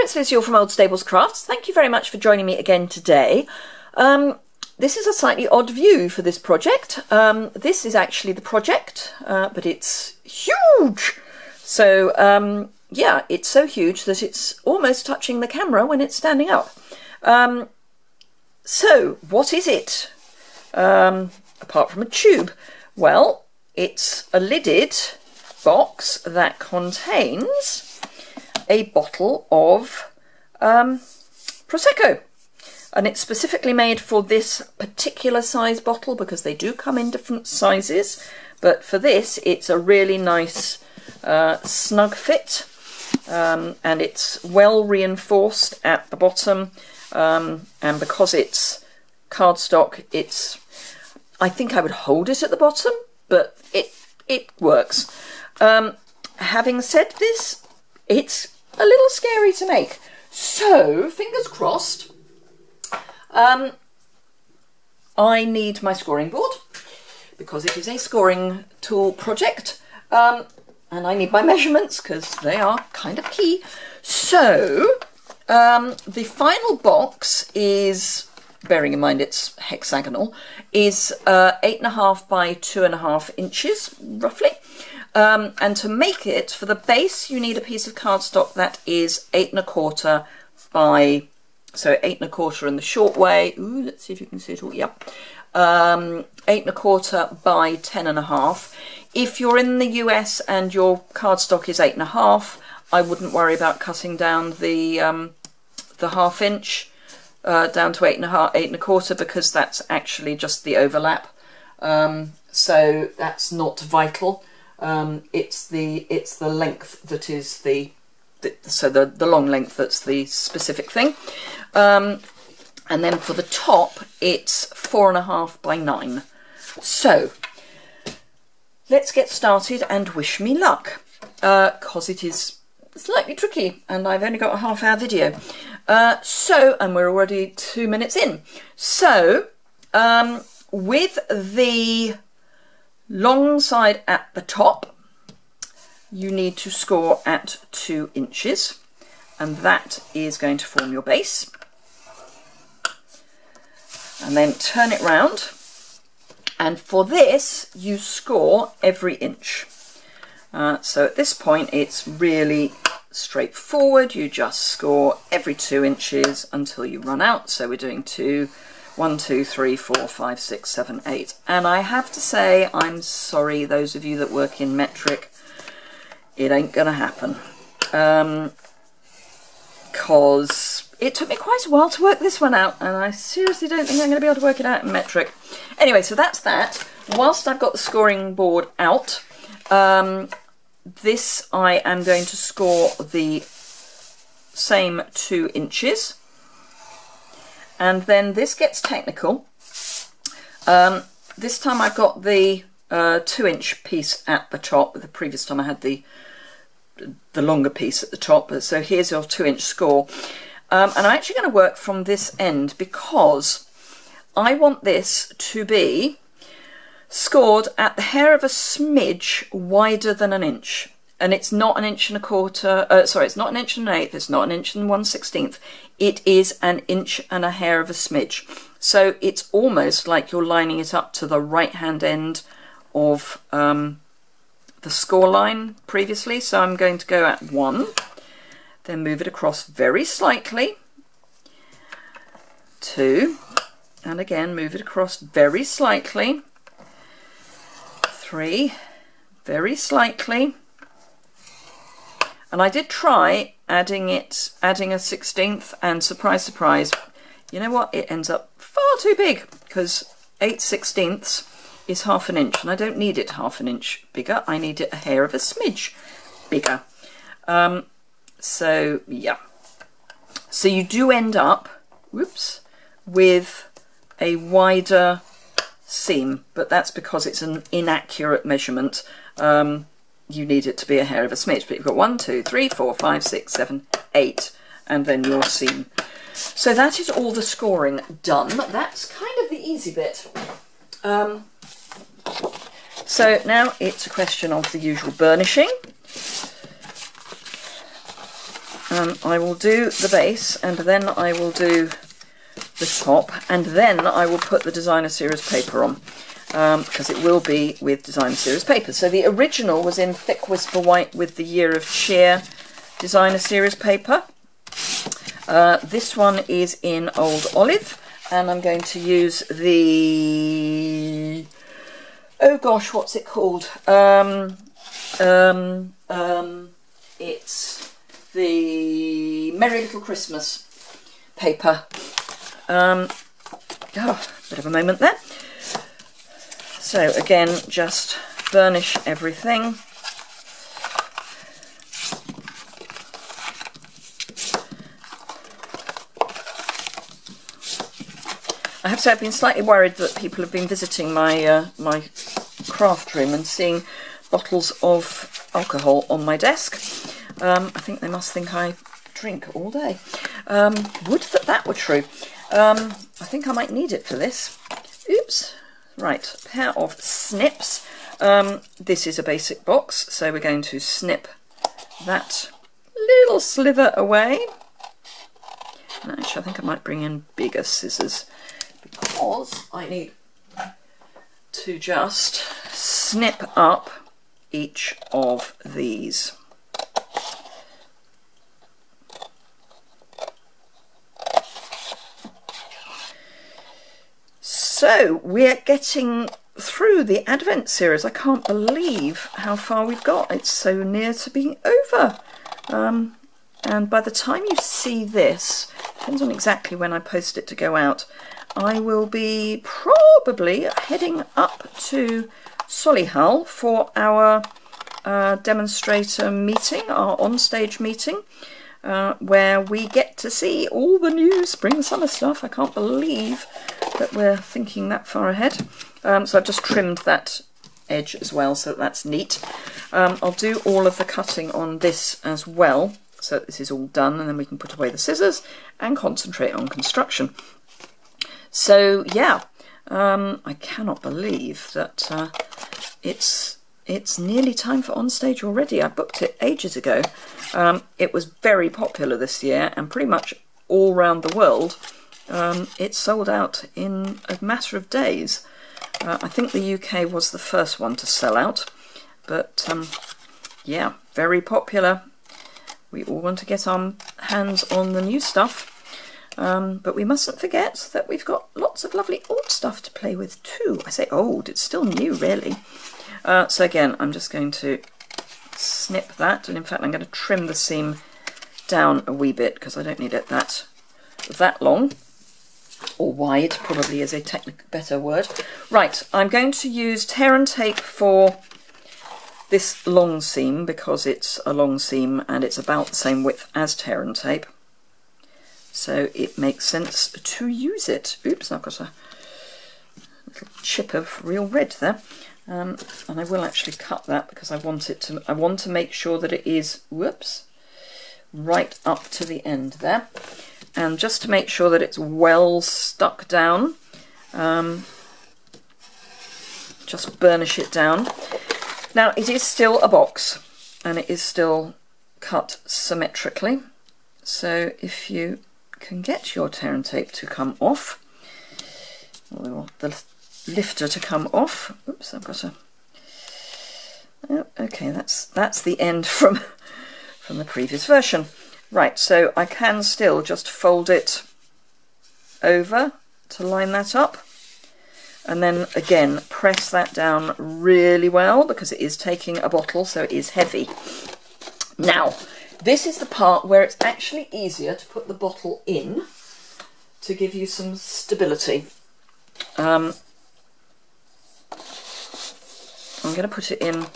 it's Liz Yuille from Old Stables Crafts. Thank you very much for joining me again today. This is a slightly odd view for this project. This is actually the project, but it's huge. So yeah, it's so huge that it's almost touching the camera when it's standing up. So what is it? Apart from a tube? Well, it's a lidded box that contains a bottle of Prosecco, and it's specifically made for this particular size bottle because they do come in different sizes, but for this it's a really nice snug fit, and it's well reinforced at the bottom, and because it's cardstock, I think I would hold it at the bottom, but it works. Having said this, it's a little scary to make, so fingers crossed. I need my scoring board because it is a scoring tool project, and I need my measurements because they are kind of key. So the final box is, bearing in mind it's hexagonal, is 8.5 by 2.5 inches roughly. And to make it, for the base, you need a piece of cardstock that is 8.25 by, so 8.25 in the short way. Ooh, let's see if you can see it all. Yep. 8.25 by 10.5. If you're in the US and your cardstock is 8.5, I wouldn't worry about cutting down the ½ inch down to 8.25, because that's actually just the overlap. So that's not vital. It's the length that is the long length that's the specific thing. And then for the top, it's 4.5 by 9. So let's get started and wish me luck, because it is slightly tricky and I've only got a half-hour video. And we're already 2 minutes in. So with the long side at the top, you need to score at 2 inches, and that is going to form your base. And then turn it round, and for this you score every inch. So at this point it's really straightforward. You just score every 2 inches until you run out. So we're doing 1, 2, 3, 4, 5, 6, 7, 8. And I have to say, I'm sorry, those of you that work in metric, it ain't gonna happen. Because it took me quite a while to work this one out, and I seriously don't think I'm gonna be able to work it out in metric. Anyway, so that's that. Whilst I've got the scoring board out, this I am going to score the same 2 inches. And then this gets technical. This time I've got the 2-inch piece at the top. The previous time I had the longer piece at the top. So here's your 2-inch score. And I'm actually going to work from this end because I want this to be scored at the hair of a smidge wider than 1 inch. And it's not 1.25 inches, sorry, it's not 1 1/8 inches, it's not 1 1/16 inches, it is 1 inch and a hair of a smidge. So it's almost like you're lining it up to the right hand end of the score line previously. So I'm going to go at 1, then move it across very slightly, 2, and again move it across very slightly, 3, very slightly. And I did try adding a 1/16, and surprise, surprise, you know what? It ends up far too big because 8/16 is ½ an inch, and I don't need it ½ an inch bigger. I need it a hair of a smidge bigger. So yeah. So you do end up, whoops, with a wider seam, but that's because it's an inaccurate measurement. You need it to be a hair of a smidge, but you've got 1, 2, 3, 4, 5, 6, 7, 8, and then your seam. So that is all the scoring done. That's kind of the easy bit. So now it's a question of the usual burnishing. I will do the base, and then I will do the top, and then I will put the designer series paper on, because it will be with designer series paper. So the original was in Thick Whisper White with the Year of Cheer designer series paper. This one is in Old Olive, and I'm going to use the, oh gosh, what's it called? It's the Merry Little Christmas paper. Oh, bit of a moment there. So again, just burnish everything. I have to say, I've been slightly worried that people have been visiting my my craft room and seeing bottles of alcohol on my desk. I think they must think I drink all day. Would that were true. I think I might need it for this. Oops. Right, a pair of snips. This is a basic box, so we're going to snip that little sliver away. And actually, I think I might bring in bigger scissors, because I need to just snip up each of these. So we're getting through the Advent series. I can't believe how far we've got. It's so near to being over. And by the time you see this, depends on exactly when I post it to go out, I will be probably heading up to Solihull for our demonstrator meeting, our onstage meeting, where we get to see all the new spring summer stuff. I can't believe that we're thinking that far ahead. So I've just trimmed that edge as well, so that's neat. I'll do all of the cutting on this as well, so this is all done, and then we can put away the scissors and concentrate on construction. So yeah, I cannot believe that it's nearly time for onstage already. I booked it ages ago. It was very popular this year, and pretty much all around the world it sold out in a matter of days. I think the UK was the first one to sell out, but yeah, very popular. We all want to get our hands on the new stuff, but we mustn't forget that we've got lots of lovely old stuff to play with too. I say old, it's still new really. So again, I'm just going to snip that, and in fact I'm going to trim the seam down a wee bit because I don't need it that long, or wide probably is a better word. Right, I'm going to use tear and tape for this long seam because it's a long seam and it's about the same width as tear and tape, so it makes sense to use it. Oops, I've got a little chip of real red there. And I will actually cut that because I want to make sure that it is, whoops, right up to the end there. And just to make sure that it's well stuck down, just burnish it down. Now it is still a box and it is still cut symmetrically, so if you can get your tear and tape to come off, or the lifter to come off. Oops, I've got a, oh, okay, that's the end from the previous version. Right, so I can still just fold it over to line that up, and then again press that down really well because it is taking a bottle, so it is heavy. Now this is the part where it's actually easier to put the bottle in to give you some stability. I'm going to put it in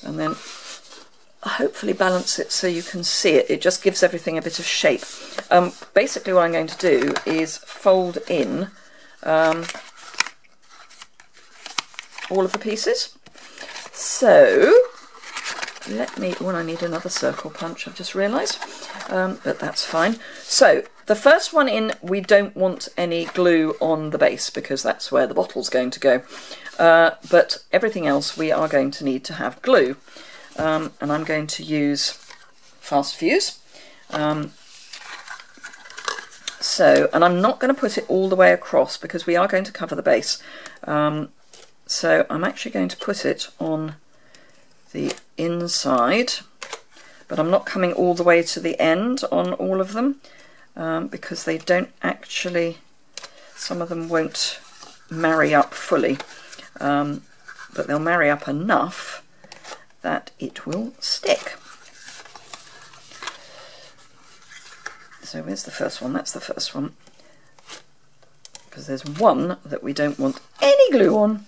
and then hopefully balance it so you can see it. It just gives everything a bit of shape. Basically what I'm going to do is fold in all of the pieces. So let me, well, I need another circle punch, I've just realised, but that's fine. So the first one in, we don't want any glue on the base because that's where the bottle's going to go. But everything else we are going to need to have glue. And I'm going to use Fast Fuse. So, and I'm not going to put it all the way across because we are going to cover the base. So I'm actually going to put it on the inside, but I'm not coming all the way to the end on all of them because they don't actually, some of them won't marry up fully, but they'll marry up enough that it will stick. So where's the first one? That's the first one, because there's one that we don't want any glue on,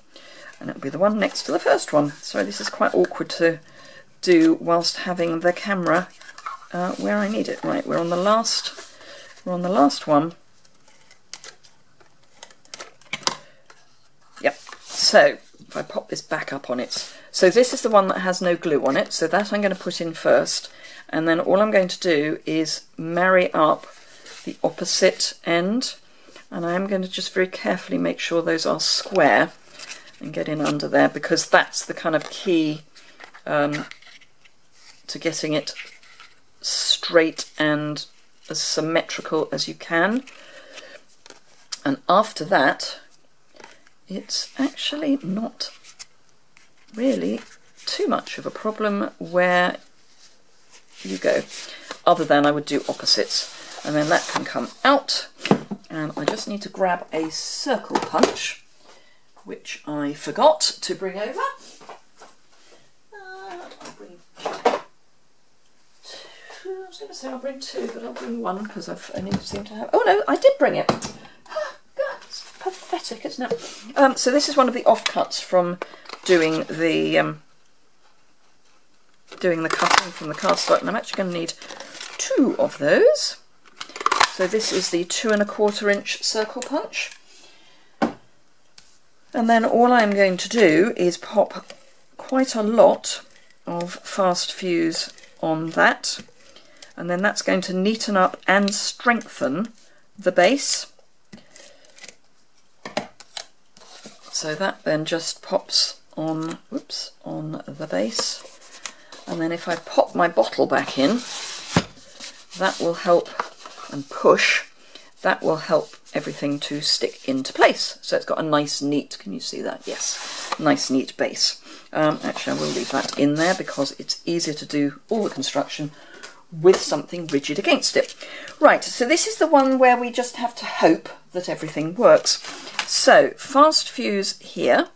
and it'll be the one next to the first one. So this is quite awkward to do whilst having the camera where I need it. Right, we're on the last one. Yep. So if I pop this back up on it, so this is the one that has no glue on it, so that I'm going to put in first, and then all I'm going to do is marry up the opposite end, and I am going to just very carefully make sure those are square and get in under there, because that's the kind of key to getting it straight and as symmetrical as you can. And after that, it's actually not really too much of a problem where you go, other than I would do opposites, and then that can come out. And I just need to grab a circle punch, which I forgot to bring over. I'll bring two. I was going to say I'll bring two, but I'll bring one because I've only seemed to have. Oh no, I did bring it. It's pathetic, isn't it? So this is one of the offcuts from doing the cutting from the cardstock, and I'm actually going to need two of those. So this is the 2 1/4 inch circle punch, and then all I'm going to do is pop quite a lot of fast fuse on that, and then that's going to neaten up and strengthen the base. So that then just pops on, whoops, on the base. And then if I pop my bottle back in, that will help, and push, that will help everything to stick into place. So it's got a nice neat, can you see that? Yes, nice neat base. Actually I will leave that in there because it's easier to do all the construction with something rigid against it. Right, so this is the one where we just have to hope that everything works. So fast fuse here,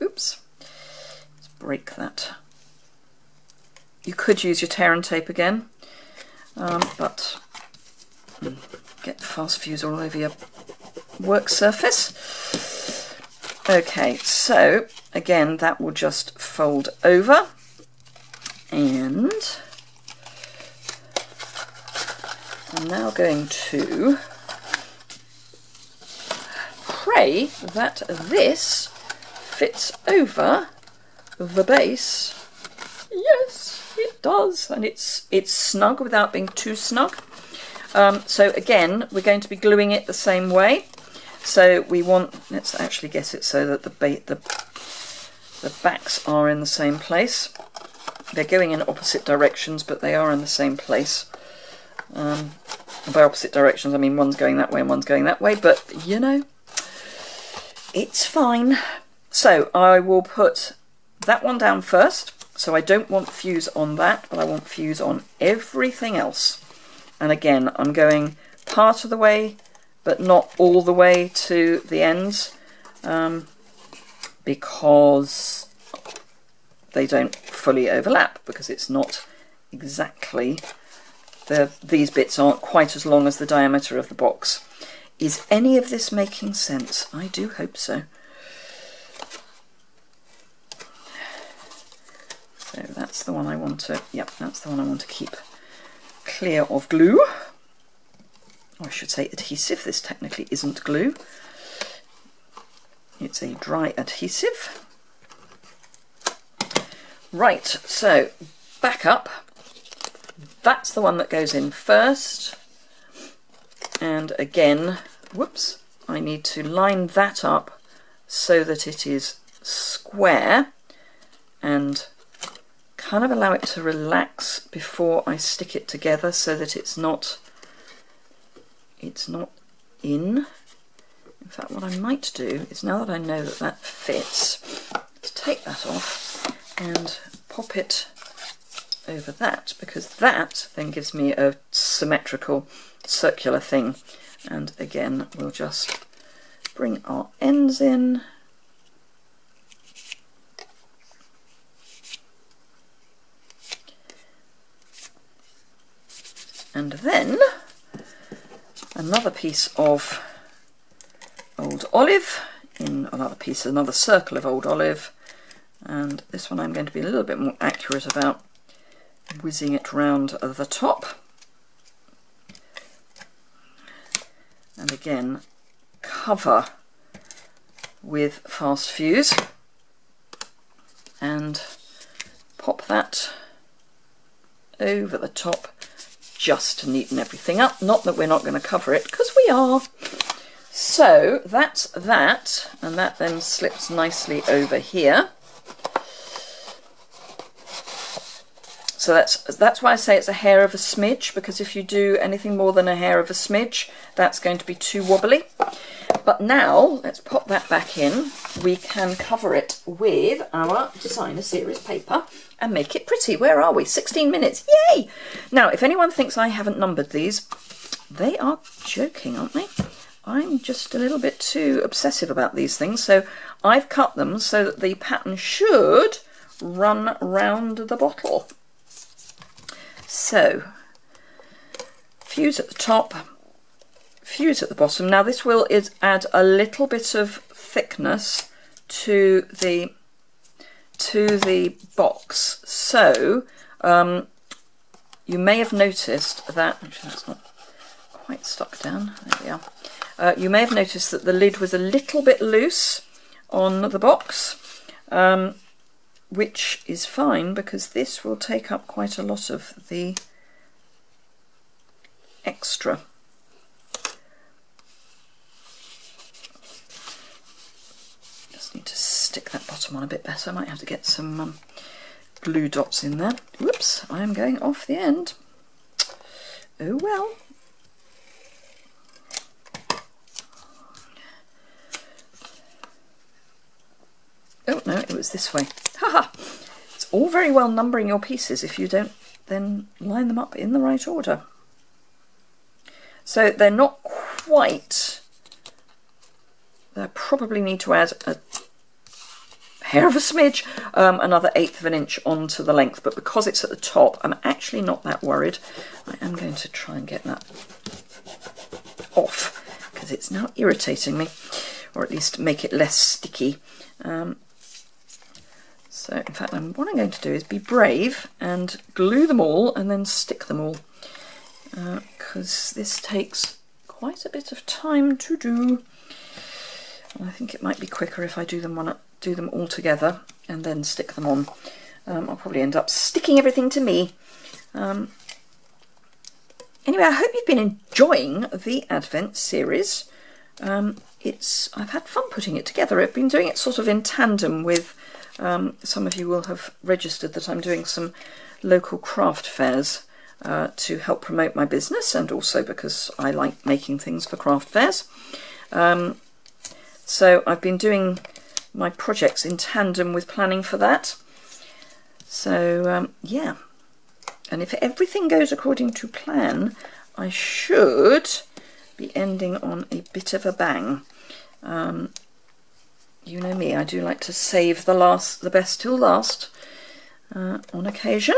oops, let's break that. You could use your tear and tape again, but get fast fuse all over your work surface. Okay, so again that will just fold over, and I'm now going to pray that this fits over the base. Yes, it does, and it's snug without being too snug. So again, we're going to be gluing it the same way. So we want, let's actually get it so that the backs are in the same place. They're going in opposite directions, but they are in the same place. By opposite directions, I mean one's going that way and one's going that way, but you know, it's fine. So I will put that one down first. So I don't want fuse on that, but I want fuse on everything else. And again, I'm going part of the way, but not all the way to the ends, because they don't fully overlap, because it's not exactly, these bits aren't quite as long as the diameter of the box. Is any of this making sense? I do hope so. So that's the one I want to, yep, that's the one I want to keep clear of glue. Or I should say adhesive. This technically isn't glue. It's a dry adhesive. Right, so back up. That's the one that goes in first. And again, whoops, I need to line that up so that it is square and kind of allow it to relax before I stick it together so that it's not in. In fact, what I might do is, now that I know that that fits, to take that off and pop it over that, because that then gives me a symmetrical circular thing. And again, we'll just bring our ends in. And then another piece of old olive in another circle of old olive, and this one I'm going to be a little bit more accurate about whizzing it round the top. And again, cover with fast fuse and pop that over the top just to neaten everything up. Not that we're not going to cover it, because we are. So that's that, and that then slips nicely over here. So that's why I say it's a hair of a smidge, because if you do anything more than a hair of a smidge, that's going to be too wobbly. But now, let's pop that back in. We can cover it with our designer series paper and make it pretty. Where are we? 16 minutes. Yay! Now, if anyone thinks I haven't numbered these, they are joking, aren't they? I'm just a little bit too obsessive about these things. So I've cut them so that the pattern should run round the bottle. So, fuse at the top, fuse at the bottom. Now this will add a little bit of thickness to the box. So you may have noticed that, actually that's not quite stuck down, there we are. You may have noticed that the lid was a little bit loose on the box, which is fine because this will take up quite a lot of the extra. Just need to stick that bottom on a bit better. I might have to get some glue dots in there. Whoops, I am going off the end. Oh well. Oh no, it was this way. Haha! It's all very well numbering your pieces if you don't then line them up in the right order. So they're not quite, they probably need to add a hair of a smidge, another 1/8 of an inch onto the length, but because it's at the top, I'm actually not that worried. I am going to try and get that off because it's now irritating me, or at least make it less sticky. So in fact, what I'm going to do is be brave and glue them all and then stick them all, because this takes quite a bit of time to do. I think it might be quicker if I do them all together and then stick them on. I'll probably end up sticking everything to me. Anyway, I hope you've been enjoying the Advent series. I've had fun putting it together. I've been doing it sort of in tandem with, some of you will have registered that I'm doing some local craft fairs to help promote my business, and also because I like making things for craft fairs. So I've been doing my projects in tandem with planning for that. So yeah, and if everything goes according to plan, I should be ending on a bit of a bang. You know me, I do like to save the best till last on occasion.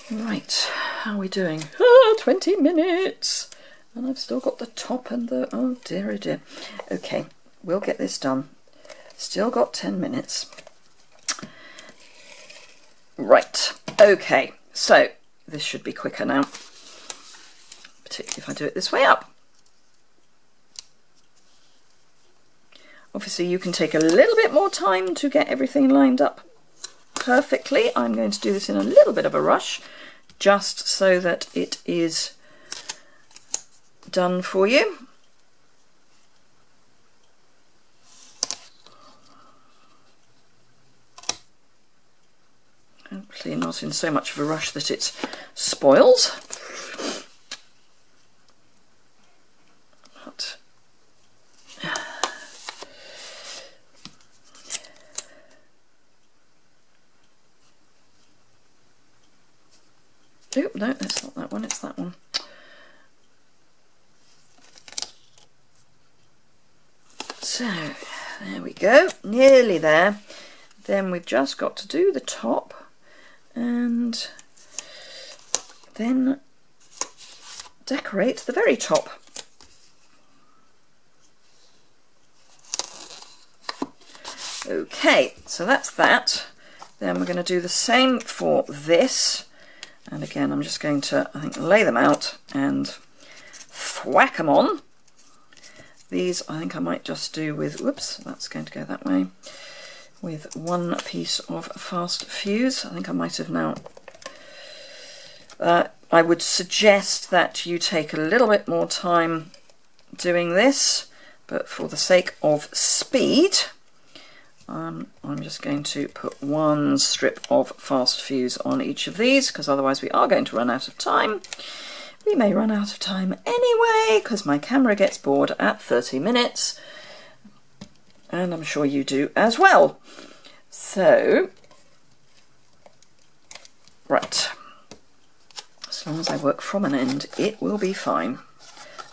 Right, how are we doing? 20 minutes! And I've still got the top and the... oh dear, oh dear. Okay, we'll get this done. Still got 10 minutes. Right, okay, so this should be quicker now, particularly if I do it this way up. Obviously you can take a little bit more time to get everything lined up perfectly. I'm going to do this in a little bit of a rush, just so that it is done for you. Hopefully not in so much of a rush that it spoils. But oh, no, that's not that one, it's that one. So, there we go, nearly there. Then we've just got to do the top and then decorate the very top. Okay, so that's that. Then we're going to do the same for this. And again, I'm just going to, I think, lay them out and thwack them on. These I think I might just do with, whoops, that's going to go that way, with one piece of fast fuse. I think I might have now, I would suggest that you take a little bit more time doing this, but for the sake of speed, I'm just going to put one strip of fast fuse on each of these, because otherwise we are going to run out of time. We may run out of time anyway, because my camera gets bored at 30 minutes, and I'm sure you do as well. So, right, as long as I work from an end, it will be fine.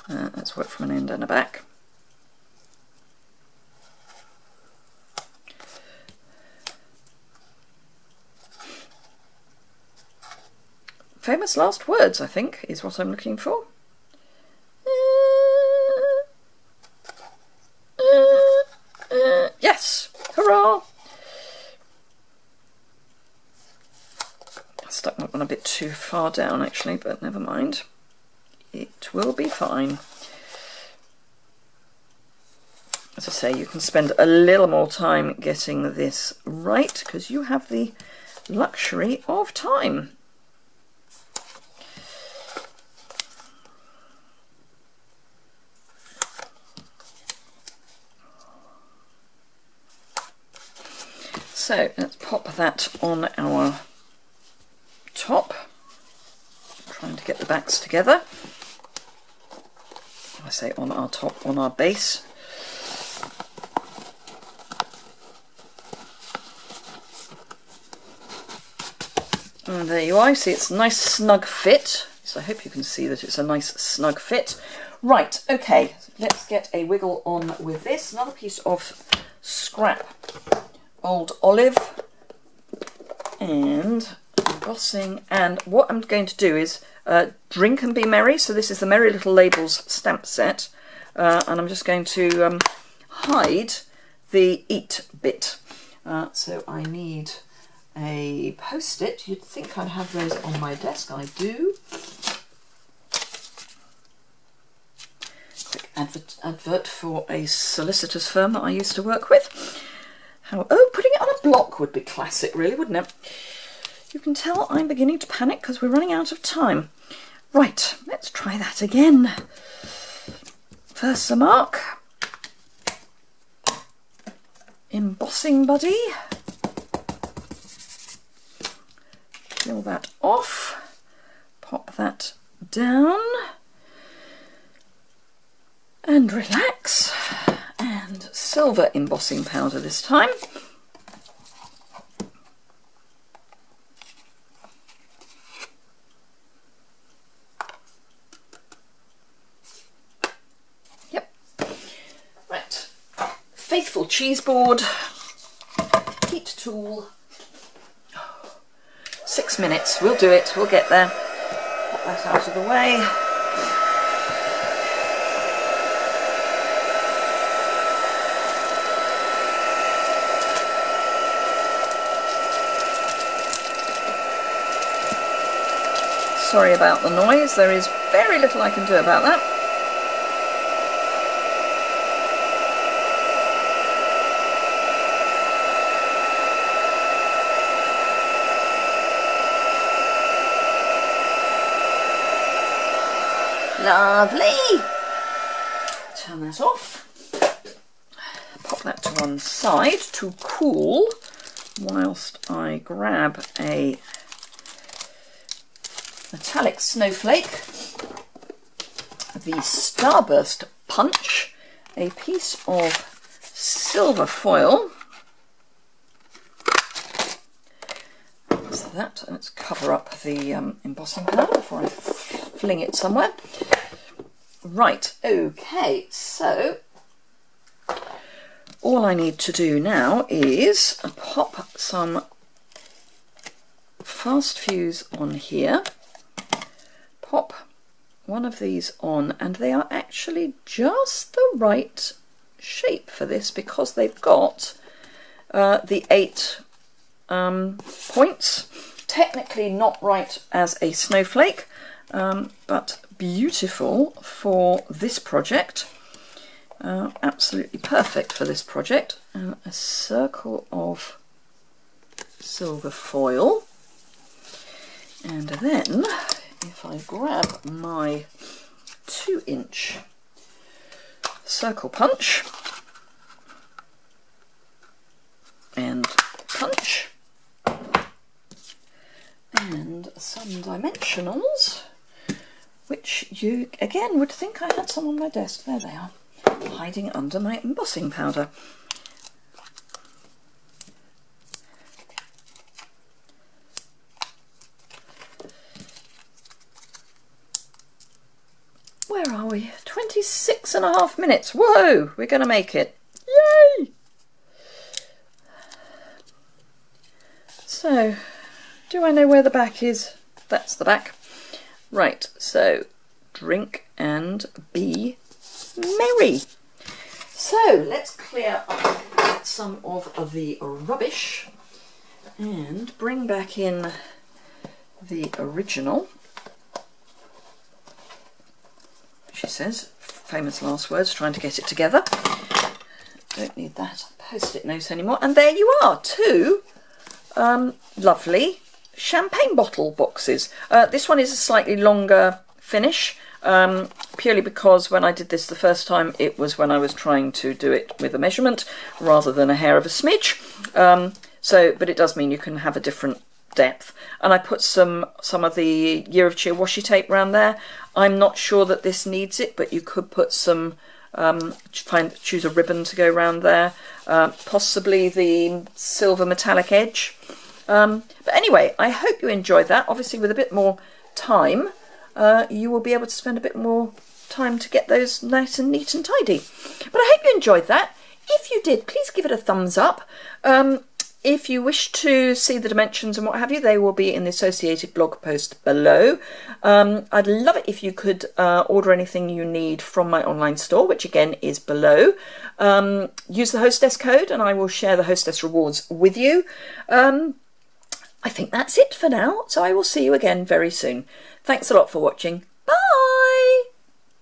Let's work from an end and a back. Famous last words, I think, is what I'm looking for. Yes! Hurrah! I stuck that one a bit too far down, actually, but never mind. It will be fine. As I say, you can spend a little more time getting this right, because you have the luxury of time. So let's pop that on our top, trying to get the backs together. I say on our top, on our base. And there you are, see it's a nice snug fit, so I hope you can see that it's a nice snug fit. Right, okay, let's get a wiggle on with this. Another piece of scrap old olive and embossing, and what I'm going to do is Drink and Be Merry. So this is the Merry Little Labels stamp set, and I'm just going to hide the eat bit. So I need a post-it. You'd think I'd have those on my desk. I do. Quick advert for a solicitor's firm that I used to work with. Oh, putting it on a block would be classic, really, wouldn't it? You can tell I'm beginning to panic because we're running out of time. Right, let's try that again. First the mark. Embossing buddy. Peel that off. Pop that down. And relax. And silver embossing powder this time. Yep. Right. Faithful cheese board. Heat tool. 6 minutes. We'll do it. We'll get there. Put that out of the way. Sorry about the noise, there is very little I can do about that. Lovely! Turn that off. Pop that to one side to cool. whilst I grab a metallic snowflake, the Starburst Punch, a piece of silver foil. So that, and let's cover up the embossing powder before I fling it somewhere. Right, okay, so all I need to do now is pop some fast fuse on here, pop one of these on, and they are actually just the right shape for this because they've got the 8 points. Technically not right as a snowflake, but beautiful for this project. Absolutely perfect for this project. And a circle of silver foil, and then if I grab my 2-inch circle punch and punch and some dimensionals, which you again would think I had some on my desk. There they are, hiding under my embossing powder. Where are we? 26.5 minutes. Whoa, we're going to make it. Yay! So, do I know where the back is? That's the back. Right, so drink and be merry. So, let's clear up some of the rubbish and bring back in the original. She says, famous last words, trying to get it together. Don't need that post-it note anymore. And there you are, 2 lovely champagne bottle boxes. This one is a slightly longer finish, purely because when I did this the first time, it was when I was trying to do it with a measurement rather than a hair of a smidge. But it does mean you can have a different depth. And I put some of the Year of Cheer washi tape around there. I'm not sure that this needs it, but you could put some, choose a ribbon to go around there, possibly the silver metallic edge. But anyway, I hope you enjoyed that. Obviously with a bit more time, you will be able to spend a bit more time to get those nice and neat and tidy. But I hope you enjoyed that. If you did, please give it a thumbs up. If you wish to see the dimensions and what have you, they will be in the associated blog post below. I'd love it if you could order anything you need from my online store, which again is below. Use the hostess code and I will share the hostess rewards with you. I think that's it for now, so I will see you again very soon. Thanks a lot for watching.